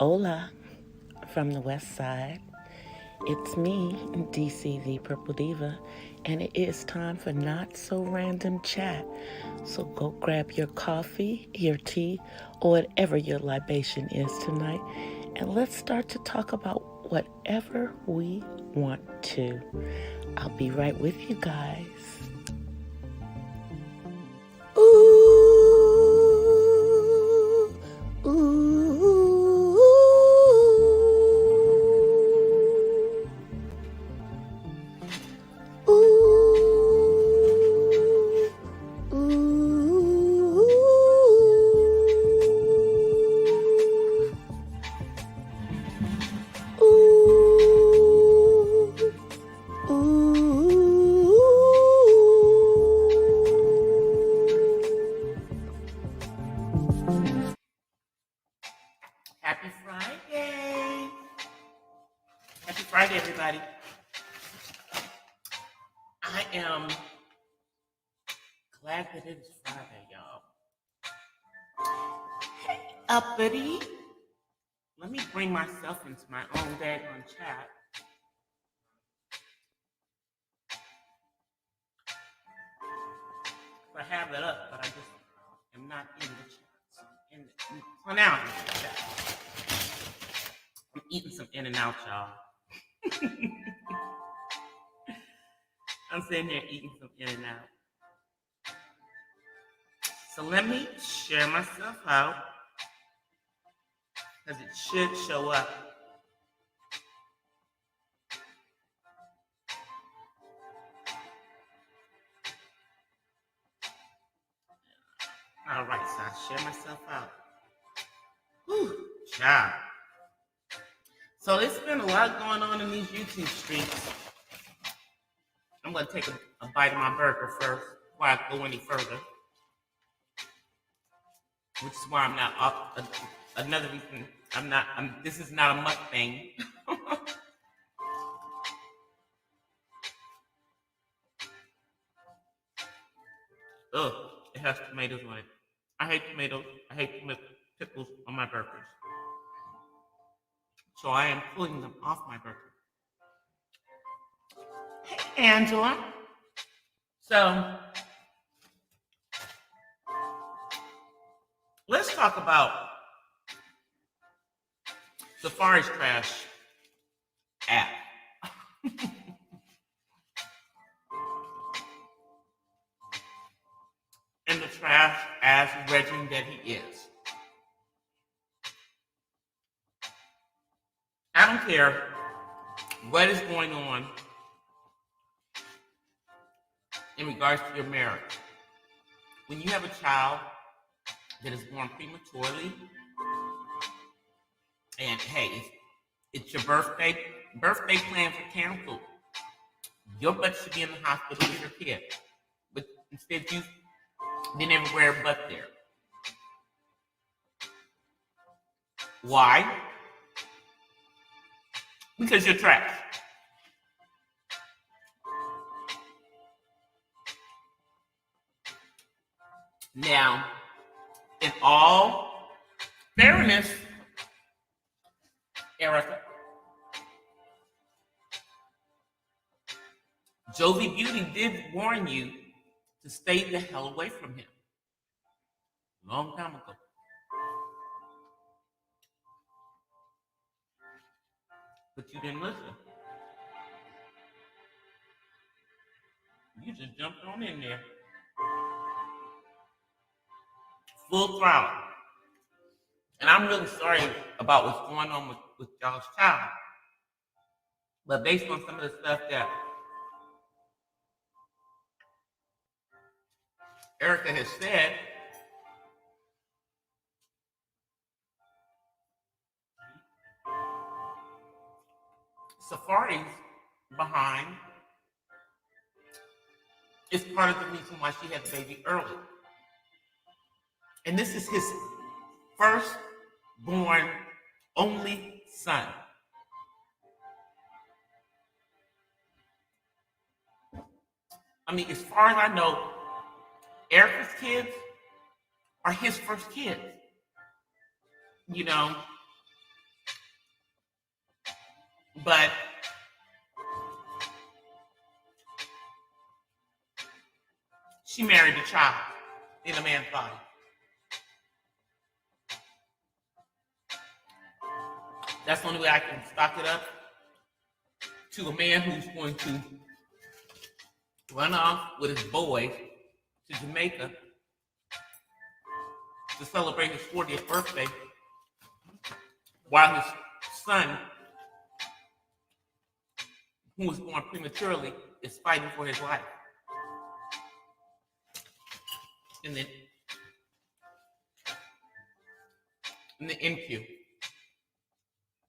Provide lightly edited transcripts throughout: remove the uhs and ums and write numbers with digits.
Hola from the west side. It's me, DC the Purple Diva, and it is time for Not So Random Chat. So go grab your coffee, your tea, or whatever your libation is tonight, and let's start to talk about whatever we want to. I'll be right with you guys. Ooh, ooh, ooh, ooh, ooh, ooh. Happy Friday. Happy Friday, everybody. I am glad that it is Friday, y'all. Hey, uppity. Let me bring myself into my own daggone chat. I have it up, but I just am not in the chat. So now I'm in the chat. I'm eating some In and Out, y'all. I'm sitting here eating some In and Out. So let me share myself out, because it should show up. All right, so I share myself out. Whew, child. So it's been a lot going on in these YouTube streets. I'm going to take a bite of my burger first before I go any further. Which is why I'm not up. Another reason this is not a mukbang. Ugh, it has tomatoes on it. I hate tomatoes. I hate pickles on my burgers. So I am pulling them off my burger. Hey, Angela. So let's talk about Safari's trash app. And the trash ass regime that he is. I don't care what is going on in regards to your marriage. When you have a child that is born prematurely, and hey, it's your birthday plans are canceled. Your butt should be in the hospital with your kid. But instead you've been everywhere but there. Why? Because you're trash. Now, in all fairness, Erica, Josie Beauty did warn you to stay the hell away from him. Long time ago. But you didn't listen. You just jumped on in there. Full throttle. And I'm really sorry about what's going on with y'all's child. But based on some of the stuff that Erica has said, Safari's behind is part of the reason why she had the baby early. And this is his first born only son. I mean, as far as I know, Erica's kids are his first kids. You know, But she married a child in a man's body. That's the only way I can stock it up to a man who's going to run off with his boys to Jamaica to celebrate his 40th birthday while his son, who was born prematurely, is fighting for his life. In the NQ.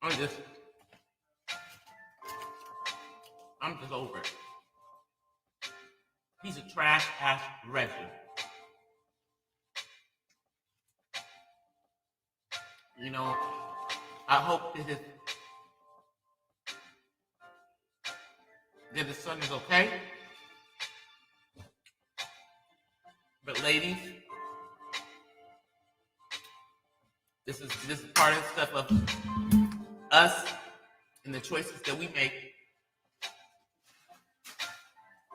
I'm just over it. He's a trash ass legend. You know, I hope that his son is okay. But ladies, this is part of the stuff of us and the choices that we make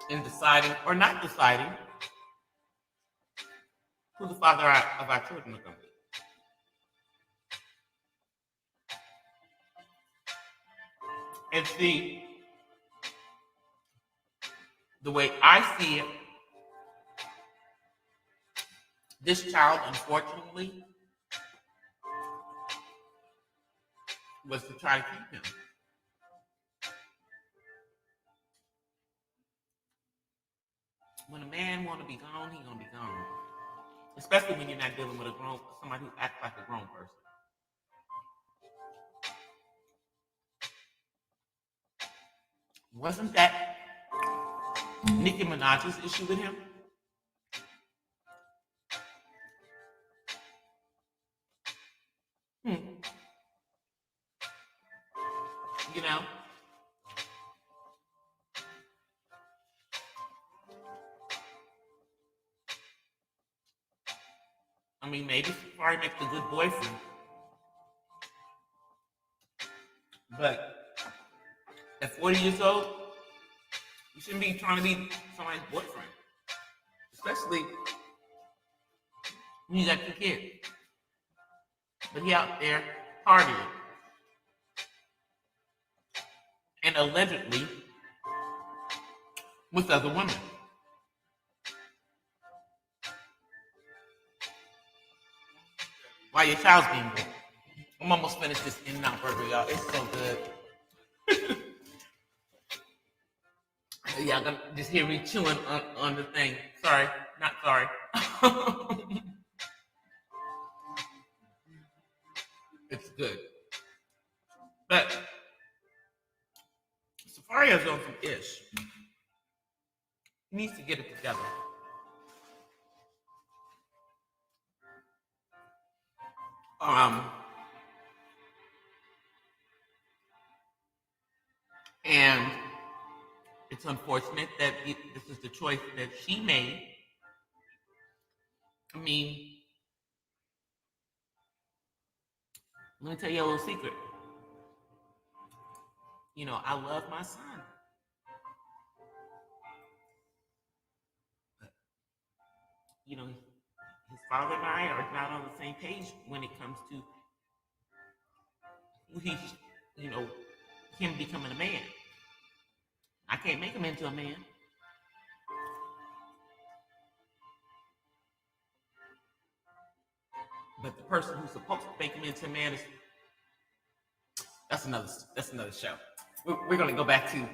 in deciding or not deciding who the father of our children are going to be. And see, the way I see it, this child, unfortunately, was to try to keep him. When a man want to be gone, he gonna be gone. Especially when you're not dealing with somebody who acts like a grown person. Wasn't that Nicki Minaj's issue with him? You know? I mean, maybe Safari makes a good boyfriend. But at 40 years old, you shouldn't be trying to be somebody's boyfriend. Especially when you got your kids. But he out there partying. And allegedly with other women. While your child's being born. I'm almost finished this In-N-Out burger, y'all. It's so good. Y'all gonna just hear me chewing on the thing. Sorry, not sorry. It's good. But Safari has on some ish. He needs to get it together. And it's unfortunate that this is the choice that she made. I mean, let me tell you a little secret. You know, I love my son. But, you know, his father and I are not on the same page when it comes to him becoming a man. I can't make him into a man. But the person who's supposed to make him into a man is that's another show. We're gonna go back to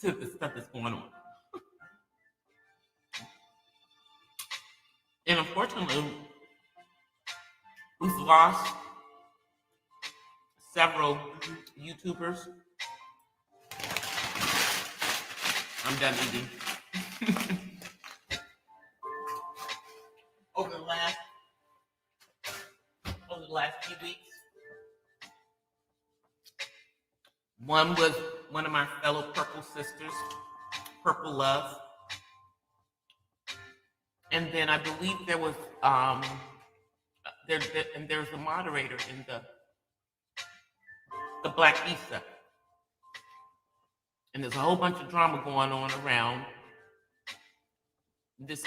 to the stuff that's going on. And unfortunately, we've lost several YouTubers. I'm done eating. Over the last few weeks. One was one of my fellow Purple sisters, Purple Love. And then I believe there was there's a moderator in the Black Issa. And there's a whole bunch of drama going on around this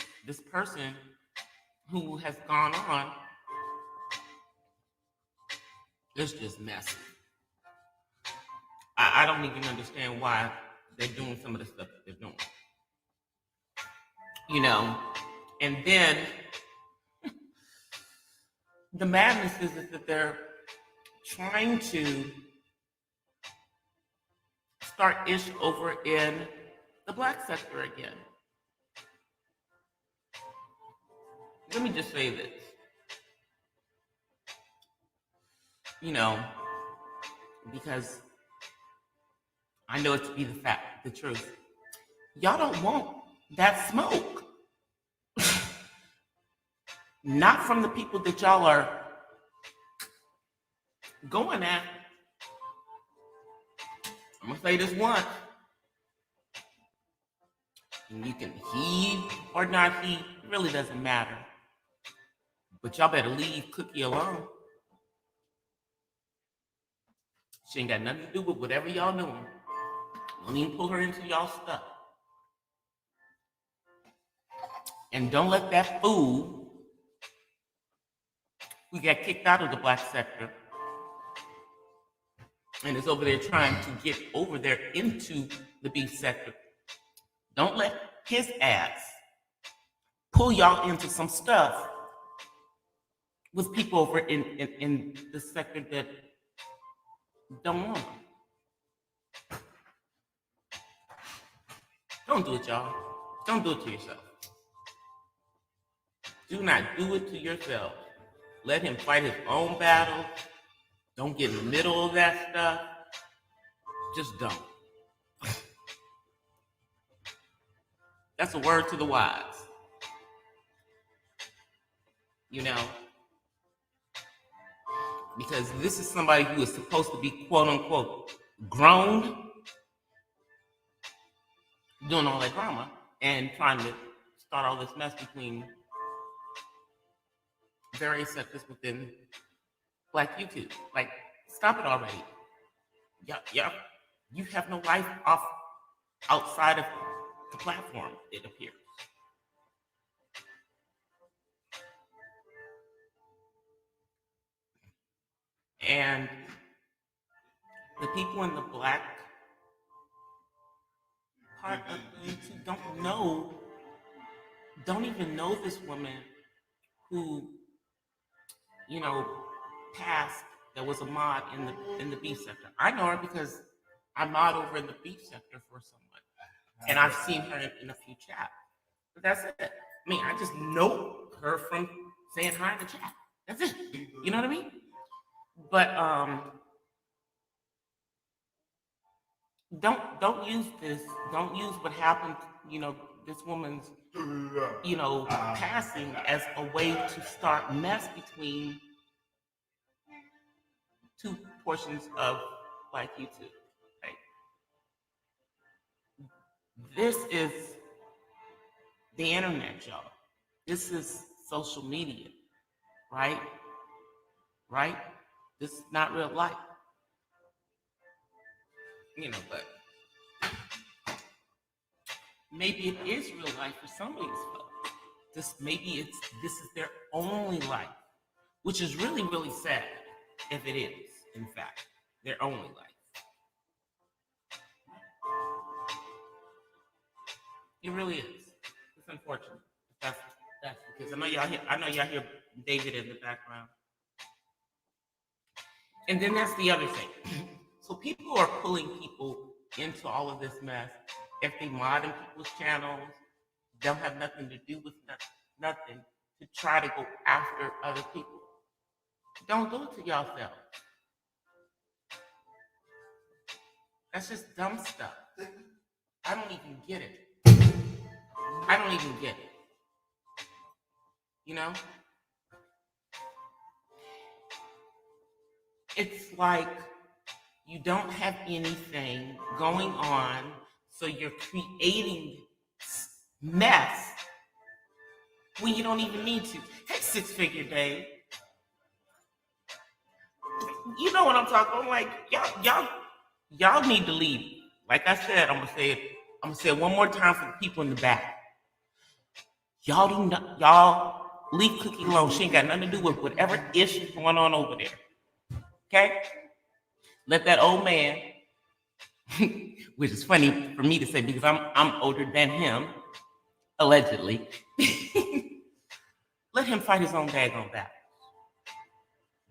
person who has gone on. It's just messy. I don't even understand why they're doing some of the stuff that they're doing. You know, and then the madness is that they're trying to start ish over in the Black sector again. Let me just say this. You know, because I know it to be the truth. Y'all don't want that smoke. Not from the people that y'all are going at. I'm gonna say this once. And you can heed or not heed, it really doesn't matter. But y'all better leave Cookie alone. She ain't got nothing to do with whatever y'all doing. Don't even pull her into y'all stuff. And don't let that fool who got kicked out of the Black sector and is over there trying to get over there into the B sector, don't let his ass pull y'all into some stuff with people over in the sector that don't want them. Don't do it, y'all. Don't do it to yourself. Do not do it to yourself. Let him fight his own battle. Don't get in the middle of that stuff. Just don't. That's a word to the wise. You know? Because this is somebody who is supposed to be quote unquote grown, doing all that drama and trying to start all this mess between various sectors within Black YouTube. Like, stop it already. Yeah. You have no life outside of the platform, it appears. And the people in the Black part of YouTube don't even know this woman who, you know, passed that was a mod in the B sector. I know her because I mod over in the B sector for someone. And I've seen her in a few chats. But that's it. I mean, I just know her from saying hi in the chat. That's it. You know what I mean? But don't use this. Don't use what happened, you know, this woman's, you know, passing as a way to start mess between two portions of Black YouTube. Right? This is the internet, y'all. This is social media, right? Right? This is not real life. You know, but maybe it is real life for some of these folks. This is their only life, which is really, really sad if it is, in fact, their only life. It really is. It's unfortunate. That's because I know y'all hear David in the background. And then that's the other thing. So people are pulling people into all of this mess. If they mod in people's channels, they'll have nothing to do with nothing to try to go after other people. Don't do it to yourself. That's just dumb stuff. I don't even get it. I don't even get it. You know? It's like you don't have anything going on, so you're creating mess when you don't even need to. Hey, Six Figure Dave. You know what I'm talking. I'm like, y'all need to leave. Like I said, I'm gonna say it one more time for the people in the back. Y'all leave Cookie alone. She ain't got nothing to do with whatever issues going on over there. Okay? Let that old man, which is funny for me to say because I'm older than him, allegedly. Let him fight his own daggone battle.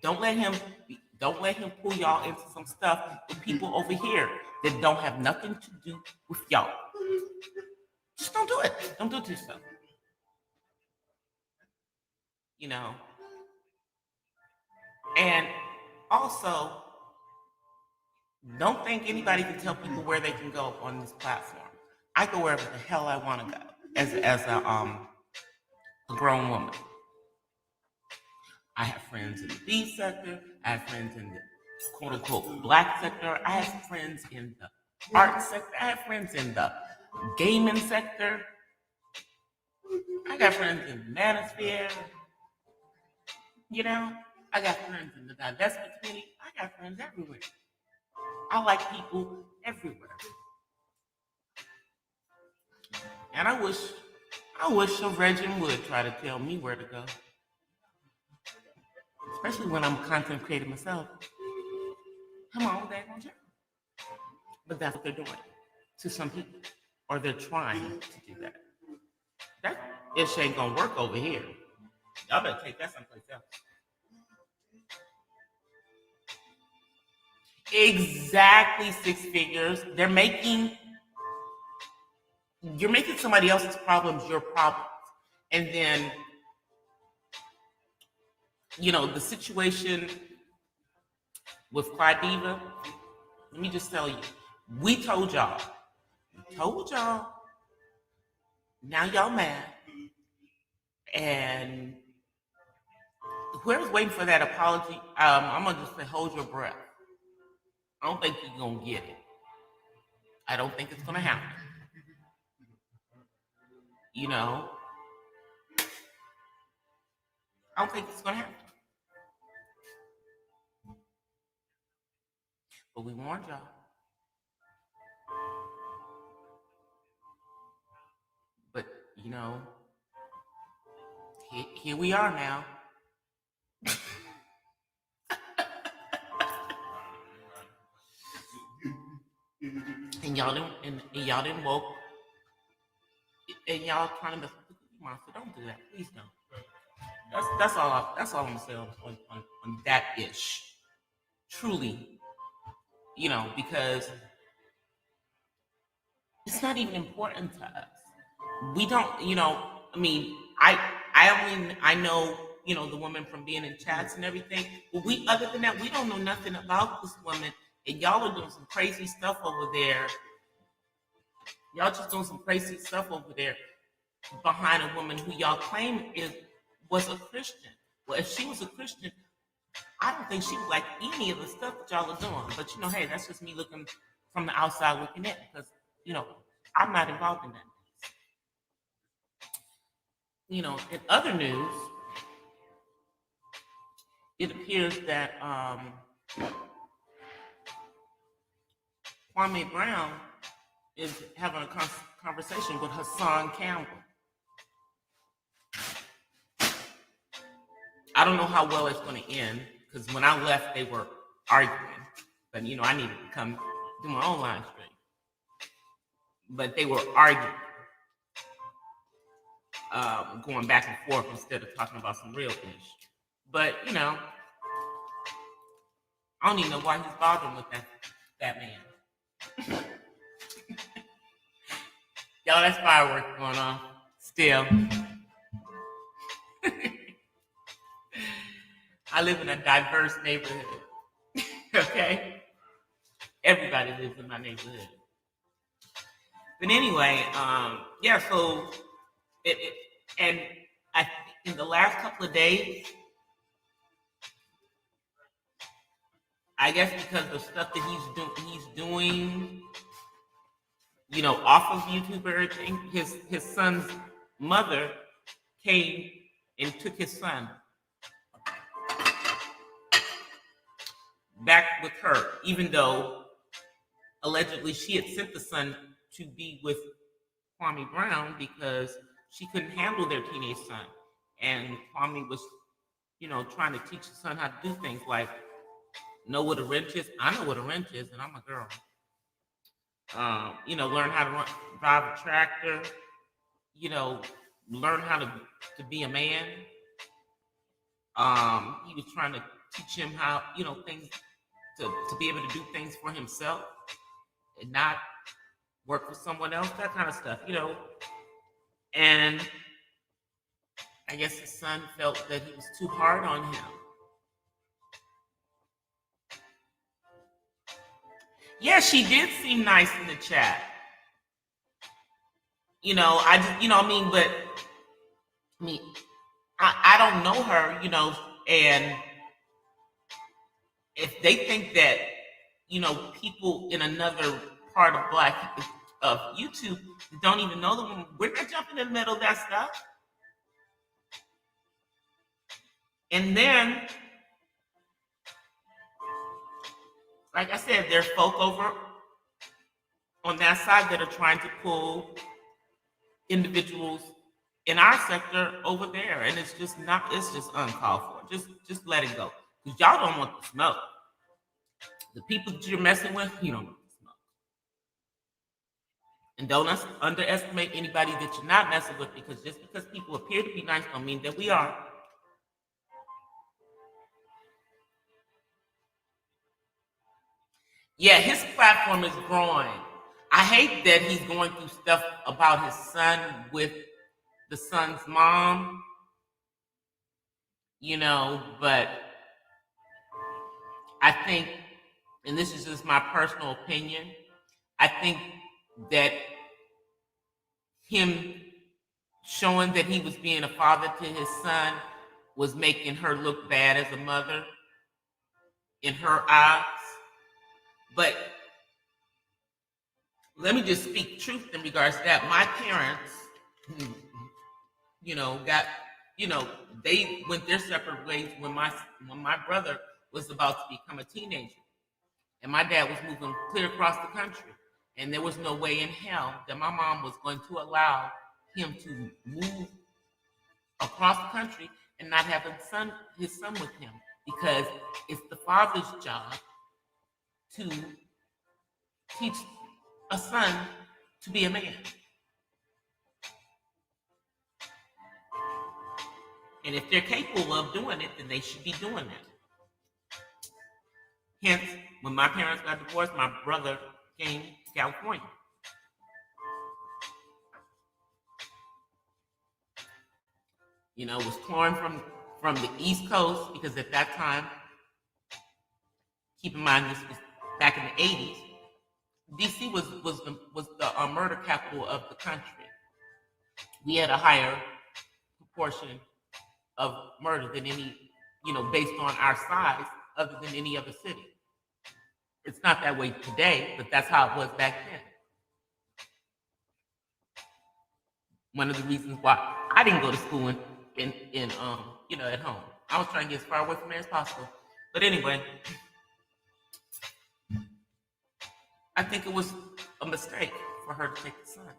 Don't let him pull y'all into some stuff with people over here that don't have nothing to do with y'all. Just don't do it. Don't do it to yourself. You know. And also, don't think anybody can tell people where they can go on this platform. I go wherever the hell I want to go as a grown woman. I have friends in the B sector. I have friends in the quote unquote black sector. I have friends in the art sector. I have friends in the gaming sector. I got friends in the manosphere. You know, I got friends in the divestment community. I got friends everywhere. I like people everywhere. And I wish a virgin would try to tell me where to go. Especially when I'm content creating myself. Come on, daggone job. But that's what they're doing to some people. Or they're trying to do that. That ish ain't gonna work over here. Y'all better take that someplace else. Exactly 6 figures. You're making somebody else's problems your problems. And then, you know, the situation with Cry Diva, let me just tell you, we told y'all, now y'all mad. And whoever's waiting for that apology, I'm gonna just say, hold your breath. I don't think you're gonna get it. I don't think it's gonna happen. You know, I don't think it's gonna happen. But we warned y'all. But you know, here we are now. And y'all didn't woke, and y'all trying to mess with the Cookie Monster. Don't do that, please don't. That's all I'm gonna say on that ish. Truly, you know, because it's not even important to us. We don't, you know. I mean, I know, you know, the woman from being in chats and everything. But other than that, we don't know nothing about this woman, and y'all are doing some crazy stuff over there. Y'all just doing some crazy stuff over there behind a woman who y'all claim was a Christian. Well, if she was a Christian, I don't think she would like any of the stuff that y'all are doing. But you know, hey, that's just me looking from the outside looking in, because you know I'm not involved in that. You know, in other news, it appears that Kwame Brown is having a conversation with Hassan Campbell. I don't know how well it's going to end, because when I left, they were arguing. But, you know, I needed to come do my own live stream. But they were arguing, going back and forth instead of talking about some real things. But, you know, I don't even know why he's bothering with that man. Y'all, that's fireworks going on still. I live in a diverse neighborhood. Okay? Everybody lives in my neighborhood. But anyway, yeah, so and in the last couple of days, I guess because the stuff that he's doing, you know, off of YouTube or everything, his son's mother came and took his son. back with her, even though allegedly she had sent the son to be with Kwame Brown because she couldn't handle their teenage son. And Kwame was, trying to teach the son how to do things like know what a wrench is. I know what a wrench is, and I'm a girl. Learn how to drive a tractor, you know, learn how to be a man. He was trying to teach him how, things to be able to do things for himself and not work for someone else, that kind of stuff. And I guess his son felt that he was too hard on him. Yeah, she did seem nice in the chat. I just, but I mean, I don't know her, and if they think that, people in another part of of YouTube don't even know the woman, we're not jumping in the middle of that stuff. And then, like I said, there's folk over on that side that are trying to pull individuals in our sector over there, and it's just uncalled for. Just let it go, because y'all don't want the smoke. The people that you're messing with, you don't want the smoke. And don't underestimate anybody that you're not messing with, because just because people appear to be nice don't mean that we are. Yeah, his platform is growing. I hate that he's going through stuff about his son with the son's mom, but I think, and this is just my personal opinion, I think that him showing that he was being a father to his son was making her look bad as a mother in her eyes. But let me just speak truth in regards to that. My parents, they went their separate ways when my brother was about to become a teenager. And my dad was moving clear across the country. And there was no way in hell that my mom was going to allow him to move across the country and not have his son with him. Because it's the father's job to teach a son to be a man. And if they're capable of doing it, then they should be doing it. Hence, when my parents got divorced, my brother came to California. Was torn from the East Coast, because at that time, keep in mind this was back in the 80s, DC was the murder capital of the country. We had a higher proportion of murder than any, based on our size, other than any other city. It's not that way today, but that's how it was back then. One of the reasons why I didn't go to school in at home. I was trying to get as far away from there as possible. But anyway, I think it was a mistake for her to take the son.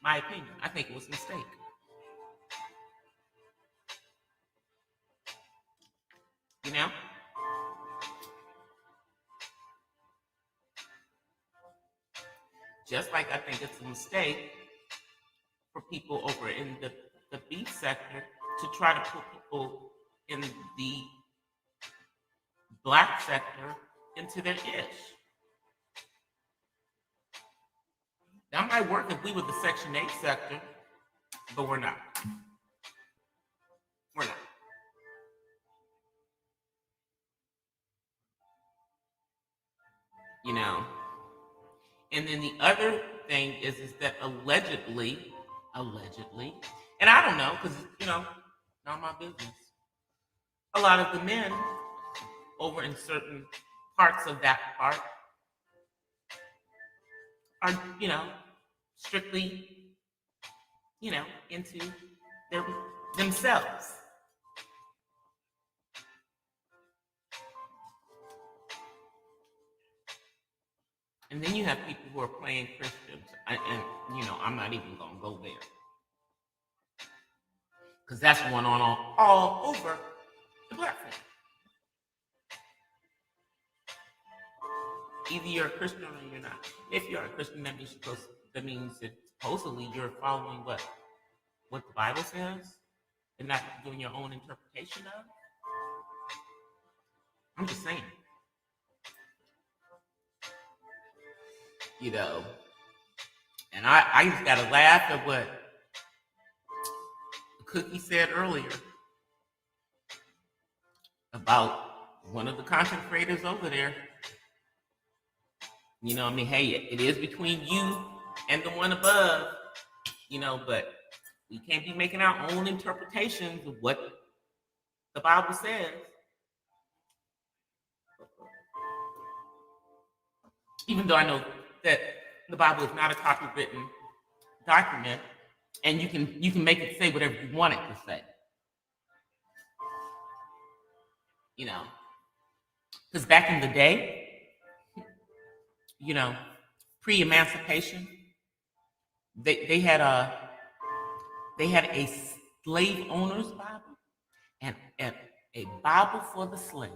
My opinion. I think it was a mistake. Just like I think it's a mistake for people over in the beef sector to try to put people in the black sector into their ish. That might work if we were the Section 8 sector, but we're not. We're not. And then the other thing is that allegedly, and I don't know, because, not my business. A lot of the men over in certain parts of that part are, strictly, into themselves. And then you have people who are playing Christians. And I'm not even going to go there. Because that's going on all over the platform. Either you're a Christian or you're not. If you're a Christian, that means that supposedly you're following what the Bible says and not doing your own interpretation of. I'm just saying. And I just got to laugh at what Cookie said earlier about one of the content creators over there. Hey, it is between you and the one above, but we can't be making our own interpretations of what the Bible says. Even though I know that the Bible is not a copywritten document, and you can make it say whatever you want it to say. Because back in the day, pre-emancipation, they had a slave owner's Bible and a Bible for the slaves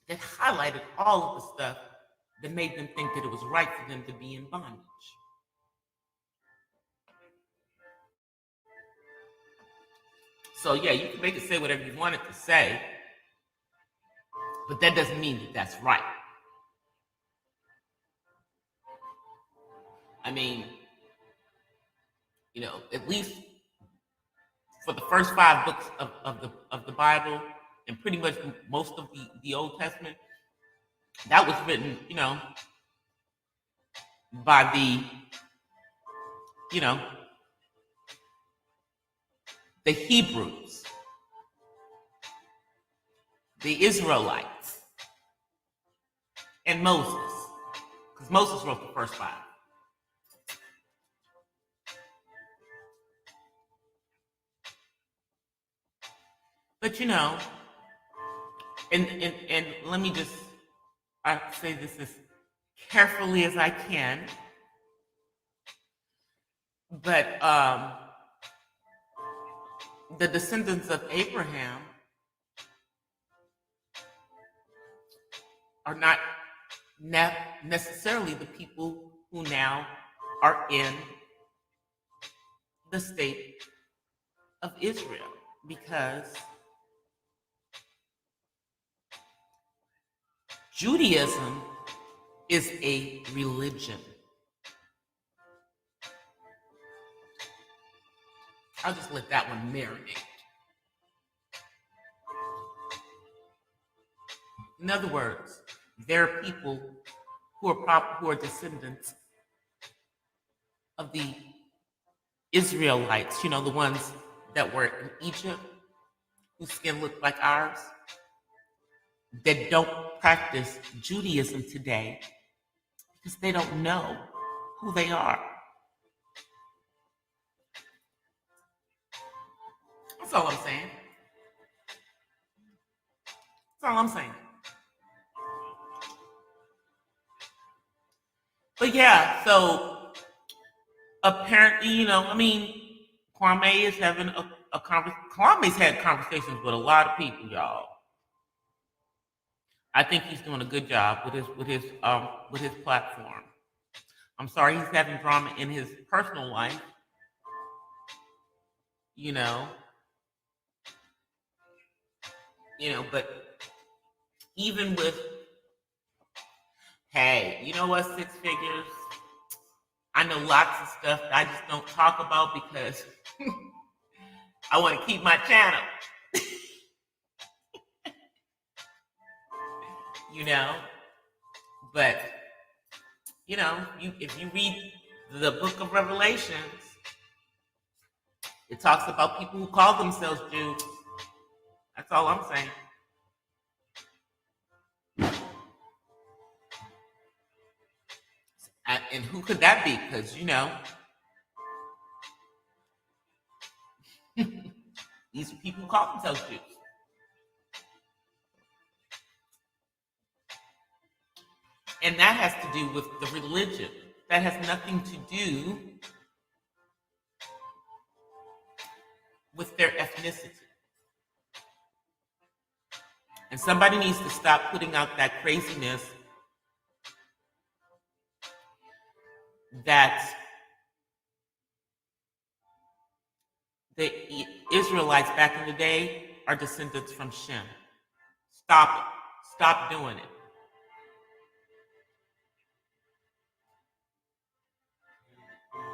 that highlighted all of the stuff that made them think that it was right for them to be in bondage. So yeah, you can make it say whatever you want it to say, but that doesn't mean that that's right. I mean, at least for the first 5 books of the Bible, and pretty much most of the Old Testament, that was written, by the Hebrews, the Israelites, and Moses, because Moses wrote the first 5. But and let me just say this as carefully as I can. But the descendants of Abraham are not necessarily the people who now are in the state of Israel, because Judaism is a religion. I'll just let that one marinate. In other words, there are people who are descendants of the Israelites, the ones that were in Egypt, whose skin looked like ours, that don't practice Judaism today because they don't know who they are. That's all I'm saying. That's all I'm saying. But yeah, so apparently, Kwame is having a conversation. Kwame's had conversations with a lot of people, y'all. I think he's doing a good job with his platform. I'm sorry he's having drama in his personal life. But even with, hey, you know what, 6 figures? I know lots of stuff that I just don't talk about because I want to keep my channel. But if you read the book of Revelations, it talks about people who call themselves Jews. That's all I'm saying. And who could that be? Because these are people who call themselves Jews. And that has to do with the religion. That has nothing to do with their ethnicity. And somebody needs to stop putting out that craziness that the Israelites back in the day are descendants from Shem. Stop it. Stop doing it.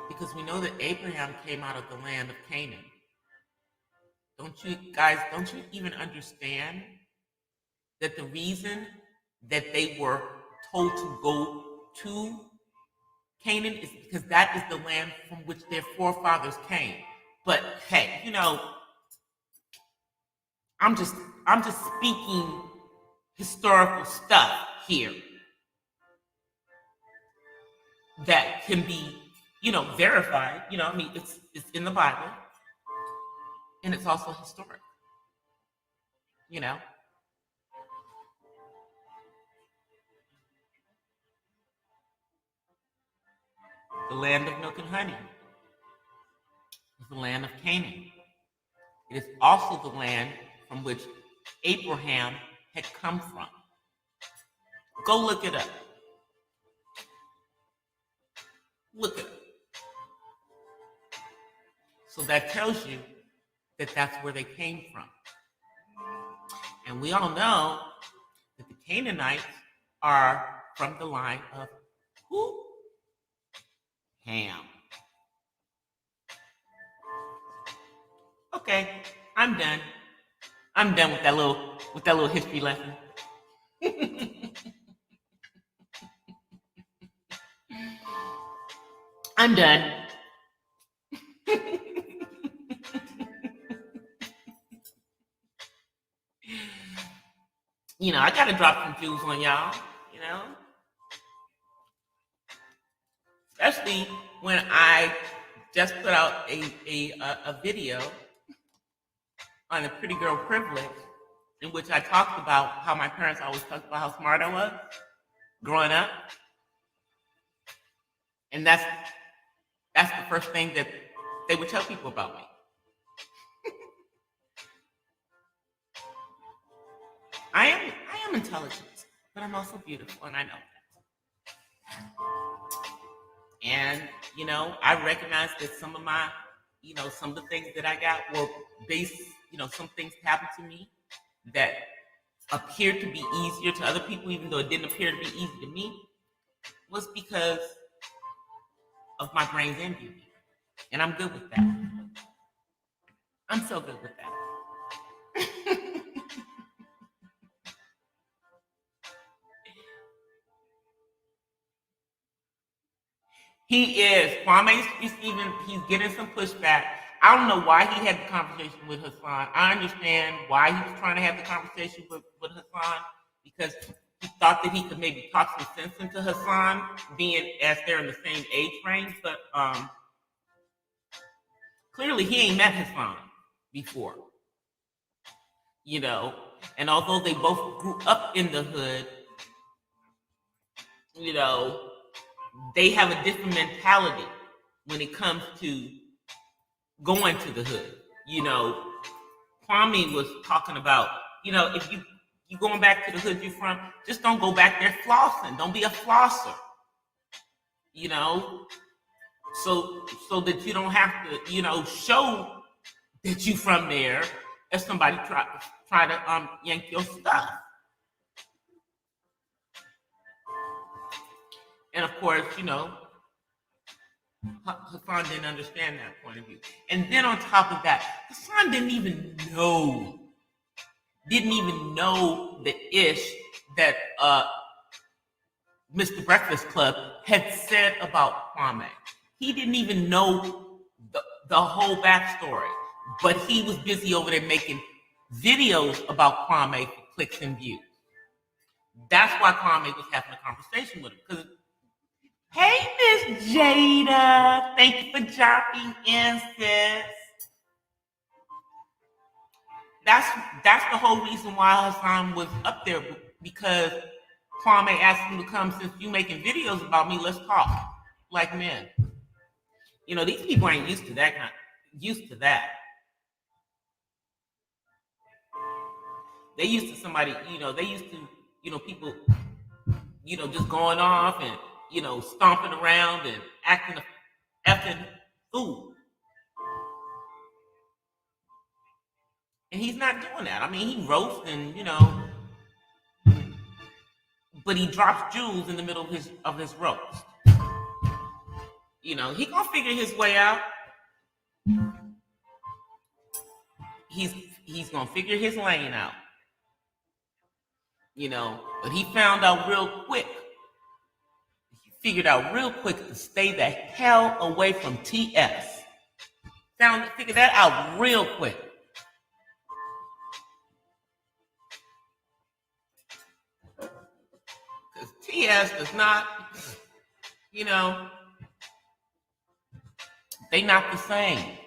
Because we know that Abraham came out of the land of Canaan. Don't you even understand that the reason that they were told to go to Canaan is because that is the land from which their forefathers came? But hey, I'm just speaking historical stuff here that can be, verified. It's in the Bible, and it's also historic. The land of milk and honey is the land of Canaan. It is also the land from which Abraham had come from. Go look it up. Look it up. So that tells you that that's where they came from. And we all know that the Canaanites are from the line of who? Ham. Okay, I'm done. I'm done with that little history lesson. I'm done. I gotta drop some jewels on y'all, Especially when I just put out a video on a pretty girl privilege in which I talked about how my parents always talked about how smart I was growing up. And that's the first thing that they would tell people about me. I am intelligent, but I'm also beautiful, and I know that. And, I recognize that some of my, some of the things that I got were based, some things happened to me that appeared to be easier to other people, even though it didn't appear to be easy to me, was because of my brains and beauty. And I'm good with that. I'm so good with that. He is. Kwame is even, he's getting some pushback. I don't know why he had the conversation with Hassan. I understand why he was trying to have the conversation with Hassan, because he thought that he could maybe talk some sense into Hassan, being as they're in the same age range. But clearly he ain't met Hassan before. And although they both grew up in the hood, they have a different mentality when it comes to going to the hood. Kwame was talking about, if you going back to the hood you're from, just don't go back there flossing. Don't be a flosser. So that you don't have to, show that you from there if somebody try to yank your stuff. And of course, Hassan didn't understand that point of view. And then on top of that, Hassan didn't even know the ish that Mr. Breakfast Club had said about Kwame. He didn't even know the whole backstory, but he was busy over there making videos about Kwame for clicks and views. That's why Kwame was having a conversation with him. Because, hey, Miss Jada, thank you for dropping in, sis. That's the whole reason why Hassan was up there, because Kwame asked him to come since you making videos about me. Let's talk like men. You know, these people ain't used to that used to that. They used to somebody, they used to, people, just going off and, stomping around and acting a effing fool. And he's not doing that. I mean, he roasts and, but he drops jewels in the middle of his roast. He gonna figure his way out. He's gonna figure his lane out. But he found out real quick. He figured out real quick to stay the hell away from TS. Figured that out real quick. Because TS does not, they not the same.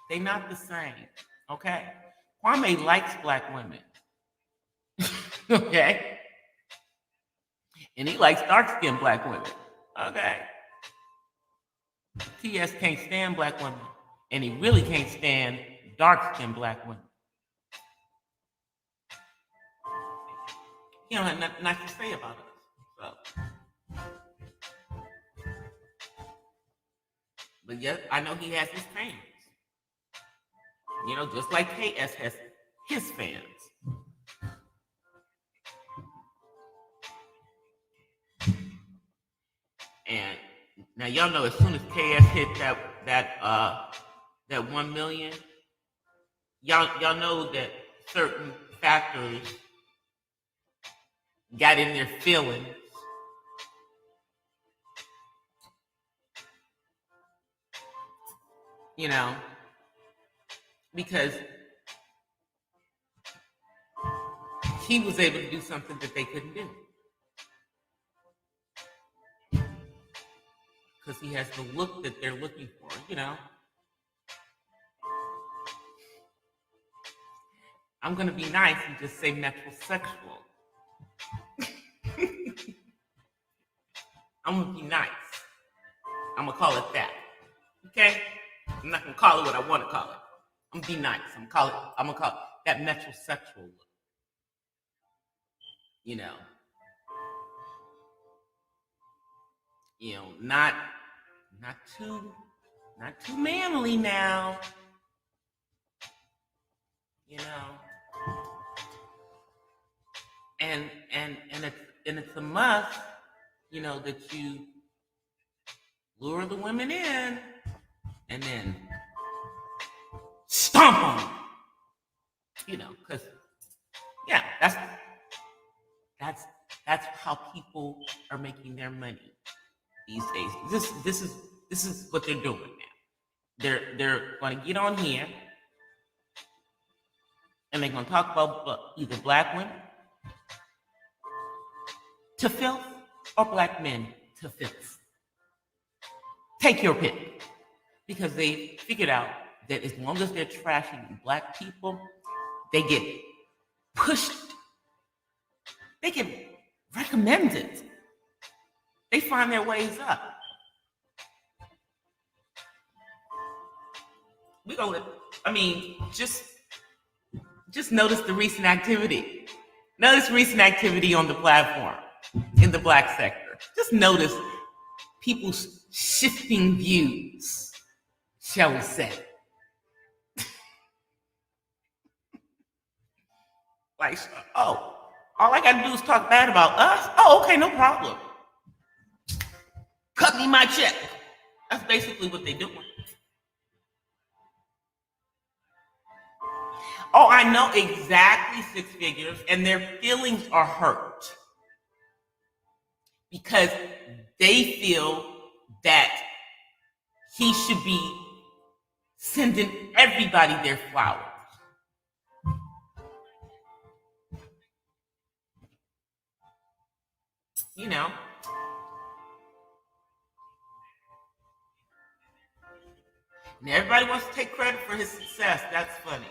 They not the same. Okay? Kwame likes black women. Okay? And he likes dark-skinned black women. Okay? TS can't stand black women. And he really can't stand dark-skinned black women. He don't have nothing nice to say about us. So. But yes, I know he has his fans. Just like KS has his fans. And now y'all know as soon as KS hit that 1 million, y'all know that certain factors got in their feelings. Because he was able to do something that they couldn't do. Because he has the look that they're looking for, I'm going to be nice and just say metrosexual. I'm going to be nice. I'm going to call it that. Okay? I'm not going to call it what I want to call it. I'm going to be nice. I'm going to call it that metrosexual look. Not too manly now. And it's a must, that you lure the women in and then stomp them. Because that's how people are making their money these days. This is what they're doing now. They're going to get on here and they're going to talk about either black women to filth or black men to filth. Take your pick. Because they figured out that as long as they're trashing black people, they get pushed. They get recommended. They find their ways up. Just notice the recent activity. Notice recent activity on the platform in the black sector. Just notice people's shifting views, shall we say. Like, all I gotta do is talk bad about us? Oh, okay, no problem. Cut me my check. That's basically what they're doing. Oh, I know exactly 6 figures, and their feelings are hurt. Because they feel that he should be sending everybody their flowers. And everybody wants to take credit for his success. That's funny.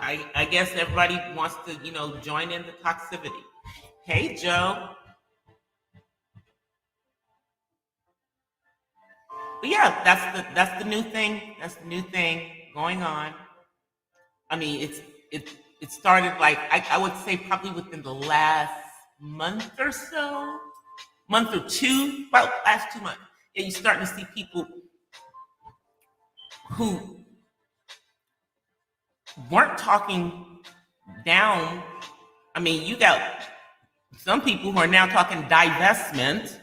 I guess everybody wants to, join in the toxicity. Hey, Joe. But yeah, that's the new thing. That's the new thing going on. I mean, it started like I would say probably within the last month or so, month or two, about last 2 months. Yeah, you're starting to see people who weren't talking down. I mean, you got some people who are now talking divestment,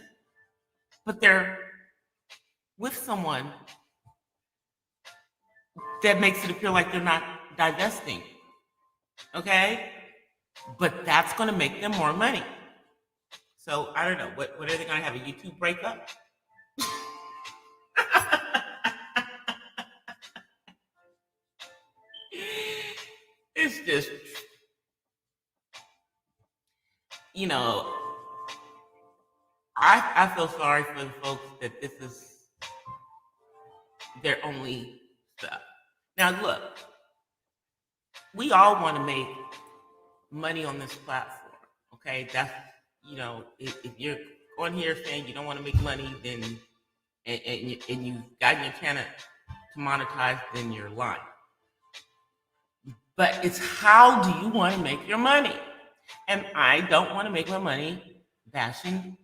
but they're with someone that makes it appear like they're not divesting. Okay? But that's going to make them more money. So I don't know. What are they going to have? A YouTube breakup? It's just, you know, I feel sorry for the folks that this is their only stuff. Now, look, we all want to make money on this platform. Okay? That's, if you're on here saying you don't want to make money, then, and you've gotten your channel to monetize, then you're lying. But it's how do you want to make your money? And I don't want to make my money bashing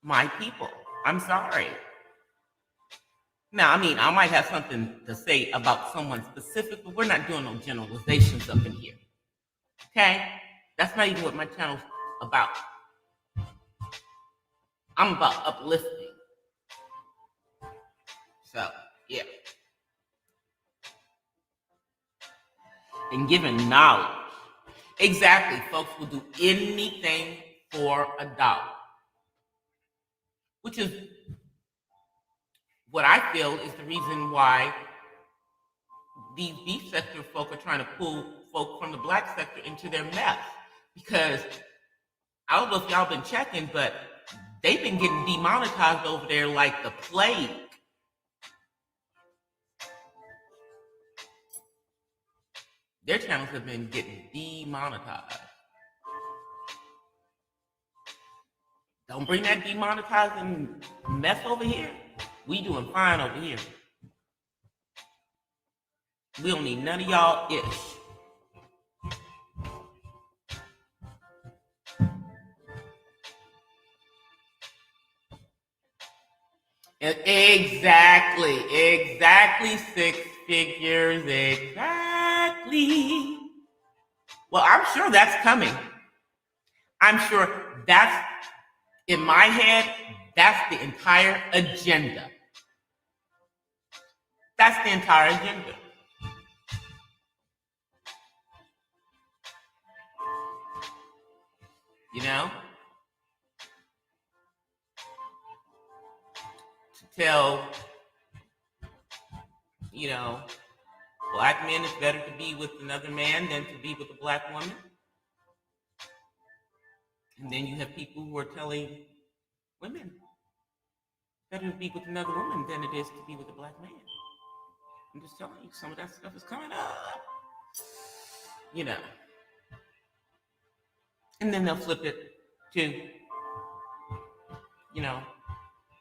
my people. I'm sorry. Now, I mean, I might have something to say about someone specific, but we're not doing no generalizations up in here. Okay? That's not even what my channel's about. I'm about uplifting. So, yeah. And giving knowledge. Exactly. Folks will do anything for a dollar. Which is what I feel is the reason why these beef sector folk are trying to pull folk from the black sector into their mess. Because I don't know if y'all been checking, but they've been getting demonetized over there like the plague. Their channels have been getting demonetized. Don't bring that demonetizing mess over here. We doing fine over here. We don't need none of y'all ish. Exactly. 6 figures, exactly. Well, I'm sure that's coming. I'm sure that's, in my head, that's the entire agenda. That's the entire agenda. You know? To tell, black men it's better to be with another man than to be with a black woman. And then you have people who are telling women better to be with another woman than it is to be with a black man. I'm just telling you, some of that stuff is coming up. And then they'll flip it to,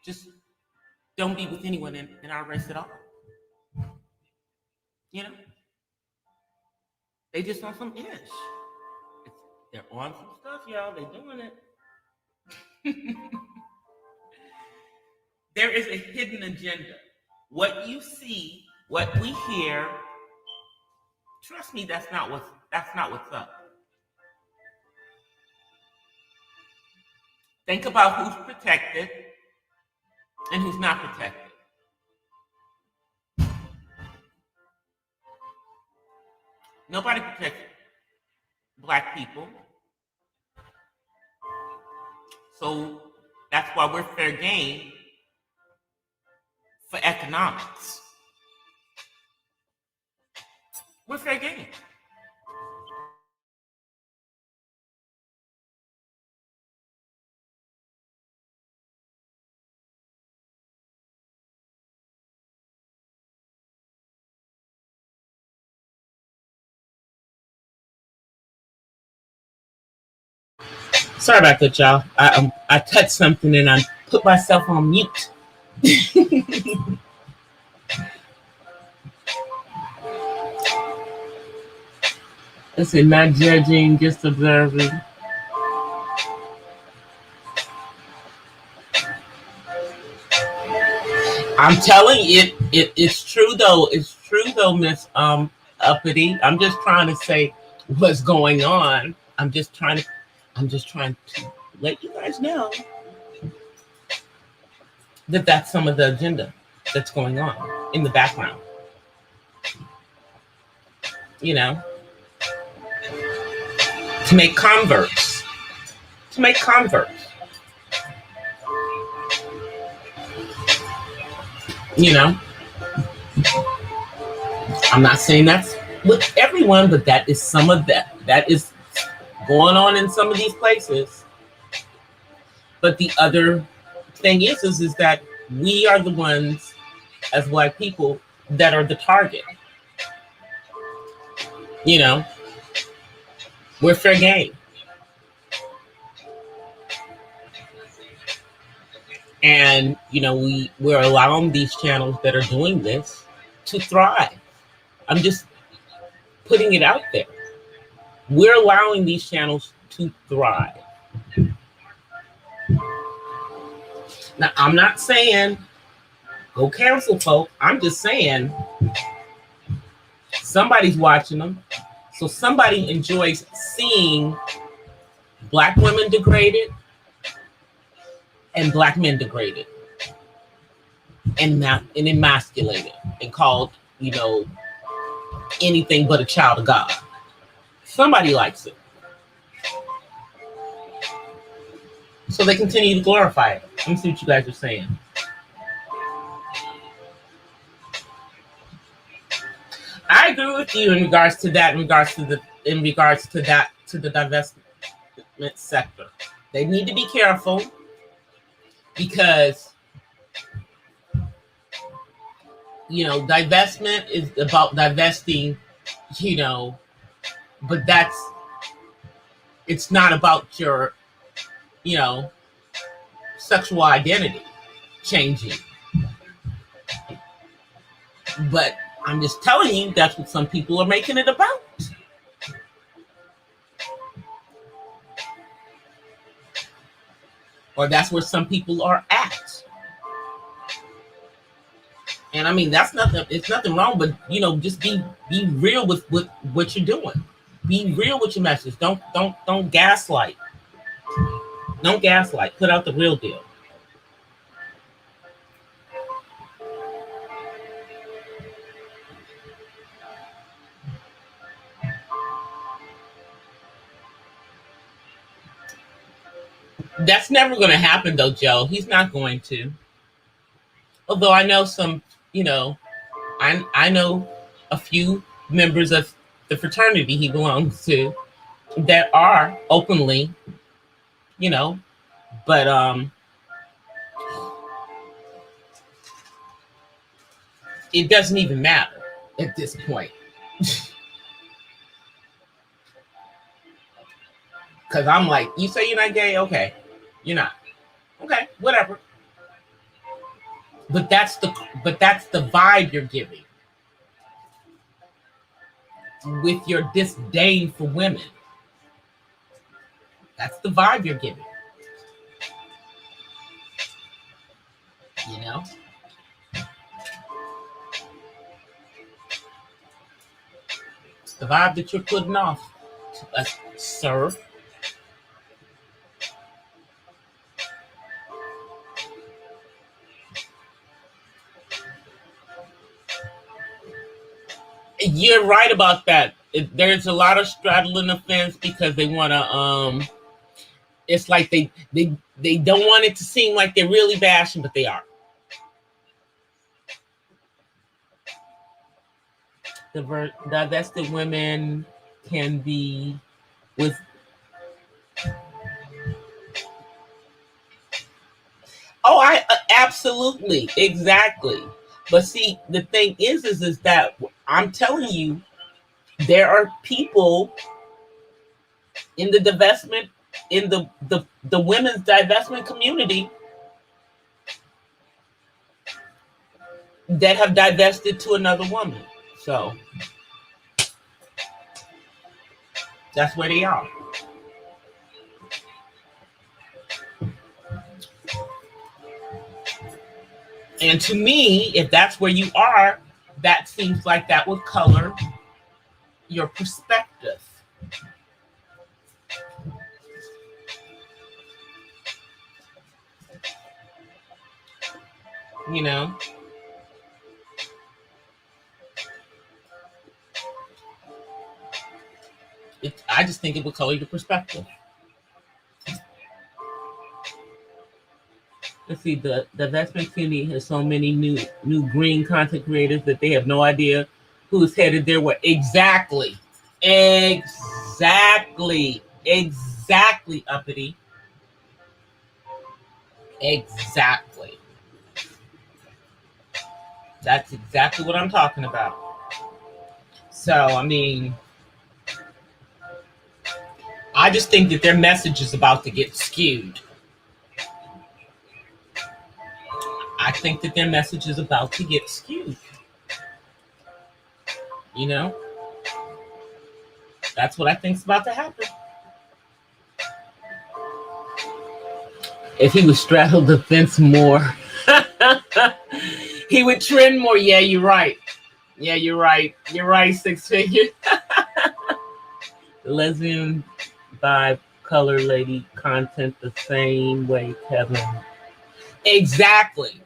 just don't be with anyone in our race at all. They just on some ish. They're on some stuff, y'all. They're doing it. There is a hidden agenda. What you see, what we hear, trust me, that's not what's up. Think about who's protected and who's not protected. Nobody protects black people. So that's why we're fair game for economics. We're fair game. Sorry about that, y'all. I touched something and I put myself on mute. Listen, not judging, just observing. I'm telling you, it's true though. It's true though, Miss Uppity. I'm just trying to say what's going on. I'm just trying to let you guys know that that's some of the agenda that's going on in the background. You know, to make converts, to make converts. You know, I'm not saying that's with everyone, but that is some of that is going on in some of these places. But the other thing is that we are the ones as Black people that are the target. You know, we're fair game. And, we're allowing these channels that are doing this to thrive. I'm just putting it out there. We're allowing these channels to thrive. Now, I'm not saying go cancel folk. I'm just saying somebody's watching them. So somebody enjoys seeing Black women degraded and Black men degraded and emasculated and called, anything but a child of God. Somebody likes it. So they continue to glorify it. Let me see what you guys are saying. I agree with you in regards to that, to the divestment sector. They need to be careful because divestment is about divesting, but it's not about your, sexual identity changing. But I'm just telling you, that's what some people are making it about. Or that's where some people are at. And I mean, that's nothing. It's nothing wrong, but just be real with what you're doing. Be real with your message. Don't gaslight. Don't gaslight. Put out the real deal. That's never going to happen, though, Joe. He's not going to. Although I know some, I know a few members of the fraternity he belongs to that are openly, but it doesn't even matter at this point. Because I'm like, you say you're not gay? Okay. You're not. Okay, whatever. But that's the vibe you're giving with your disdain for women. That's the vibe you're giving. It's the vibe that you're putting off, sir. You're right about that. There's a lot of straddling the fence because they want to. It's like they don't want it to seem like they're really bashing, but they are. Divested women can be with. Oh, I absolutely, exactly. But see, the thing is that I'm telling you, there are people in the divestment in the women's divestment community that have divested to another woman. So that's where they are. And to me, if that's where you are, that seems like that would color your perspective. You know, I just think it would color your perspective. Let's see, the investment community has so many new green content creators that they have no idea who's headed their way. Exactly, uppity. Exactly. That's exactly what I'm talking about. So, I mean, I just think that their message is about to get skewed. I think that their message is about to get skewed. You know? That's what I think's about to happen. If he would straddle the fence more, he would trend more. Yeah, you're right. Yeah, you're right. You're right, six figure. The lesbian vibe, color lady content the same way, Kevin. Exactly.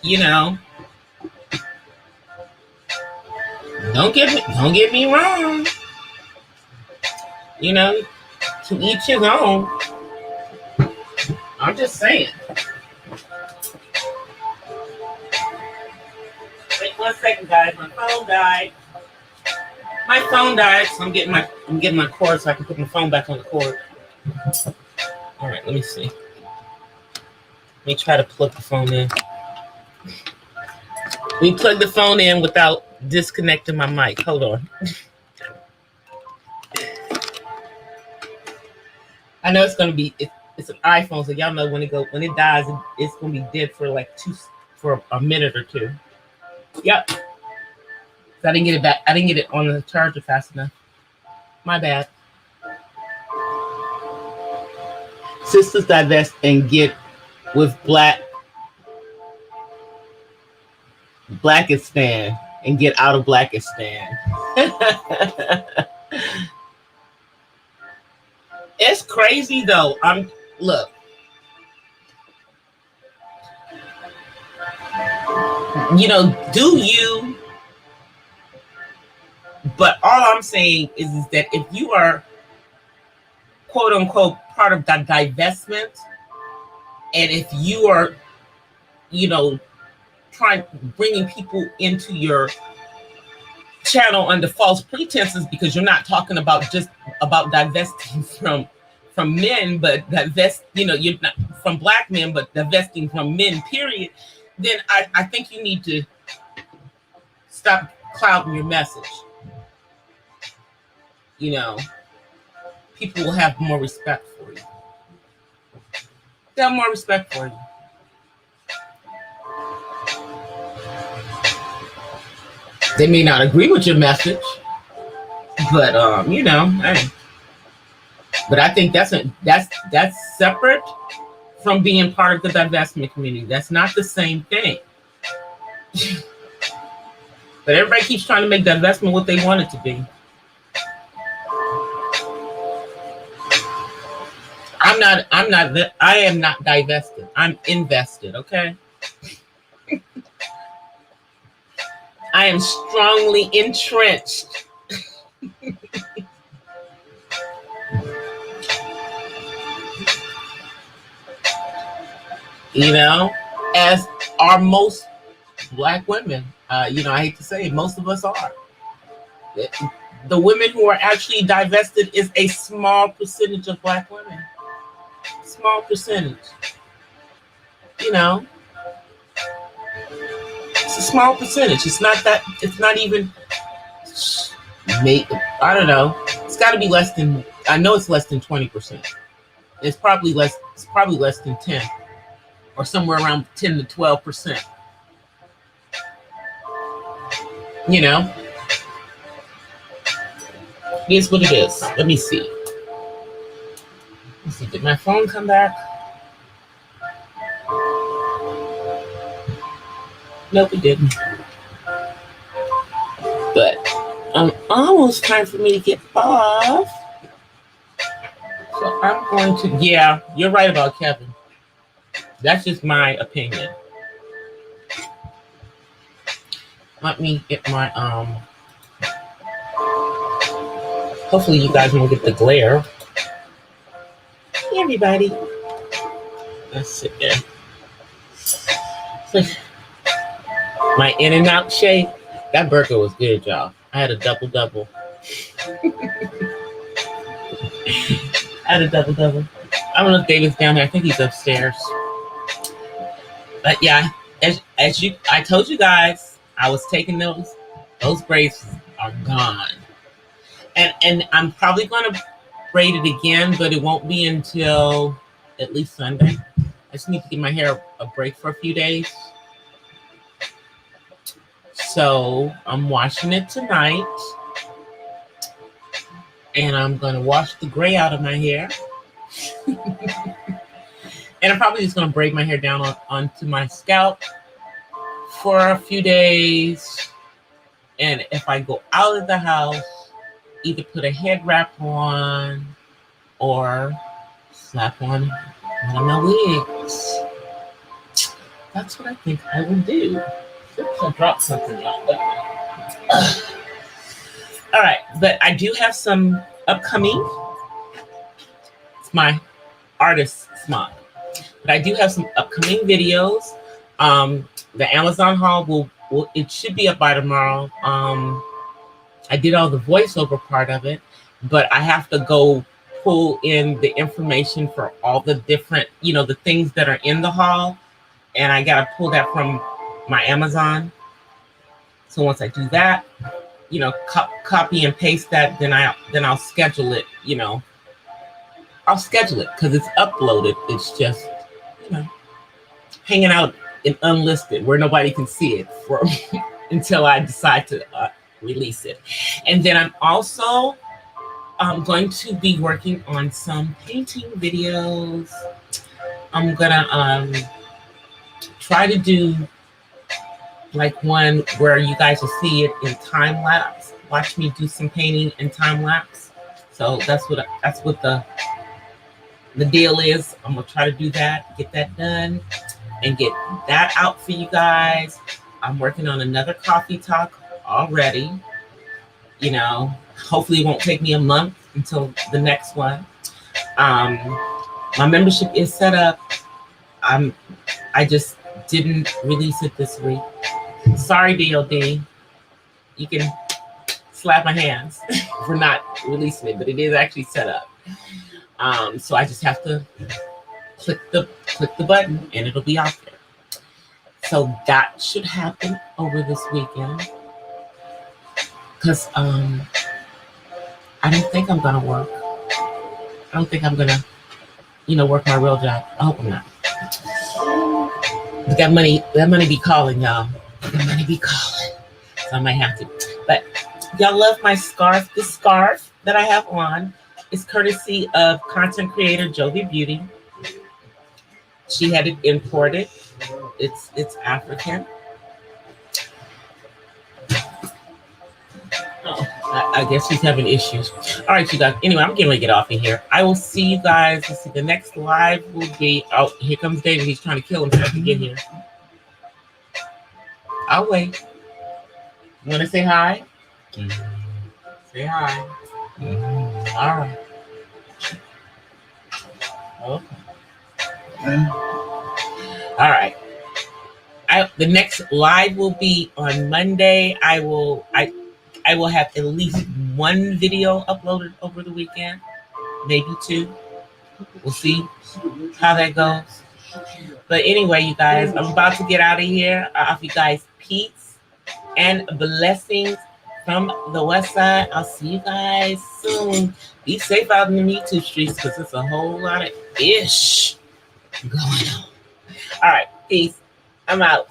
You know, don't get me wrong. You know, to each his own. I'm just saying. Wait 1 second, guys. My phone died. So I'm getting my cord so I can put my phone back on the cord. All right, let me see. Let me try to plug the phone in. Let me plug the phone in without disconnecting my mic. Hold on. I know it's gonna be it's an iPhone, so y'all know when it dies, it's gonna be dead for a minute or two. Yep. So I didn't get it back. I didn't get it on the charger fast enough. My bad. Sisters divest and get with Blackistan and get out of Blackistan. It's crazy though. Look. You know, do you? But all I'm saying is that if you are quote unquote part of the divestment, and if you are, you know, bringing people into your channel under false pretenses because you're not talking about just about divesting from men, but you're not from black men, but divesting from men, period, then I think you need to stop clouding your message. You know, people will have more respect for you. They'll have more respect for you. They may not agree with your message, but you know, hey. But I think that's separate from being part of the divestment community. That's not the same thing. But everybody keeps trying to make divestment what they want it to be. I am not divested. I'm invested, okay? I am strongly entrenched. You know, as are most black women. You know, I hate to say it, most of us are. The women who are actually divested is a small percentage of black women. Small percentage. You know, it's a small percentage. It's not even Maybe, I don't know. It's got to be less than. I know it's less than 20%. It's probably less. It's probably less than 10, or somewhere around 10 to 12%. You know, it is what it is. Let me see. Let's see. Did my phone come back? Nope, it didn't. But almost time for me to get off. So I'm going to. Yeah, you're right about Kevin. That's just my opinion. Let me get my hopefully you guys won't get the glare. Hey everybody. Let's sit there. My in and out shake. That burger was good, y'all. I had a double. I don't know if David's down there. I think he's upstairs. But yeah, I told you guys, I was taking those braids are gone. And I'm probably gonna braid it again, but it won't be until at least Sunday. I just need to give my hair a break for a few days. So I'm washing it tonight. And I'm gonna wash the gray out of my hair. And I'm probably just gonna braid my hair down onto my scalp for a few days. And if I go out of the house, either put a head wrap on or slap on one of my wigs. That's what I think I will do. Oops, I dropped something. All right, but I do have some upcoming. It's my artist's month. But I do have some upcoming videos. The Amazon haul will it should be up by tomorrow. I did all the voiceover part of it, but I have to go pull in the information for all the different, the things that are in the haul, and I gotta pull that from my Amazon. So once I do that, copy and paste that, then I'll schedule it. I'll schedule it because it's uploaded. It's just hanging out in unlisted where nobody can see it for until I decide to release it. And then I'm also going to be working on some painting videos. I'm gonna try to do like one where you guys will see it in time lapse. Watch me do some painting in time lapse. So that's what the deal is. I'm gonna try to do that, get that done, and get that out for you guys. I'm working on another coffee talk already. Hopefully it won't take me a month until the next one. My membership is set up. I just didn't release it this week. Sorry, DOD. You can slap my hands for not releasing it, but it is actually set up. So I just have to click the button and it'll be out there. So that should happen over this weekend. Because I don't think I'm gonna work. I don't think I'm gonna, work my real job. I hope I'm not. But that money be calling, y'all. That money be calling. So I might have to. But y'all love my scarf. This scarf that I have on is courtesy of content creator Jovi Beauty. She had it imported. It's African. Oh, I guess she's having issues. All right, you guys. Anyway, I'm getting ready to get off of here. I will see you guys. Let's see. The next live will be. Oh, here comes David. He's trying to kill himself to get here. I'll wait. You want to say hi? Mm-hmm. Say hi. Mm-hmm. All right. Okay. All right. The next live will be on Monday. I will have at least one video uploaded over the weekend, maybe two. We'll see how that goes. But anyway, you guys, I'm about to get out of here. I offer you guys peace and blessings from the West Side. I'll see you guys soon. Be safe out in the Me Too streets because it's a whole lot of ish going on. All right, peace. I'm out.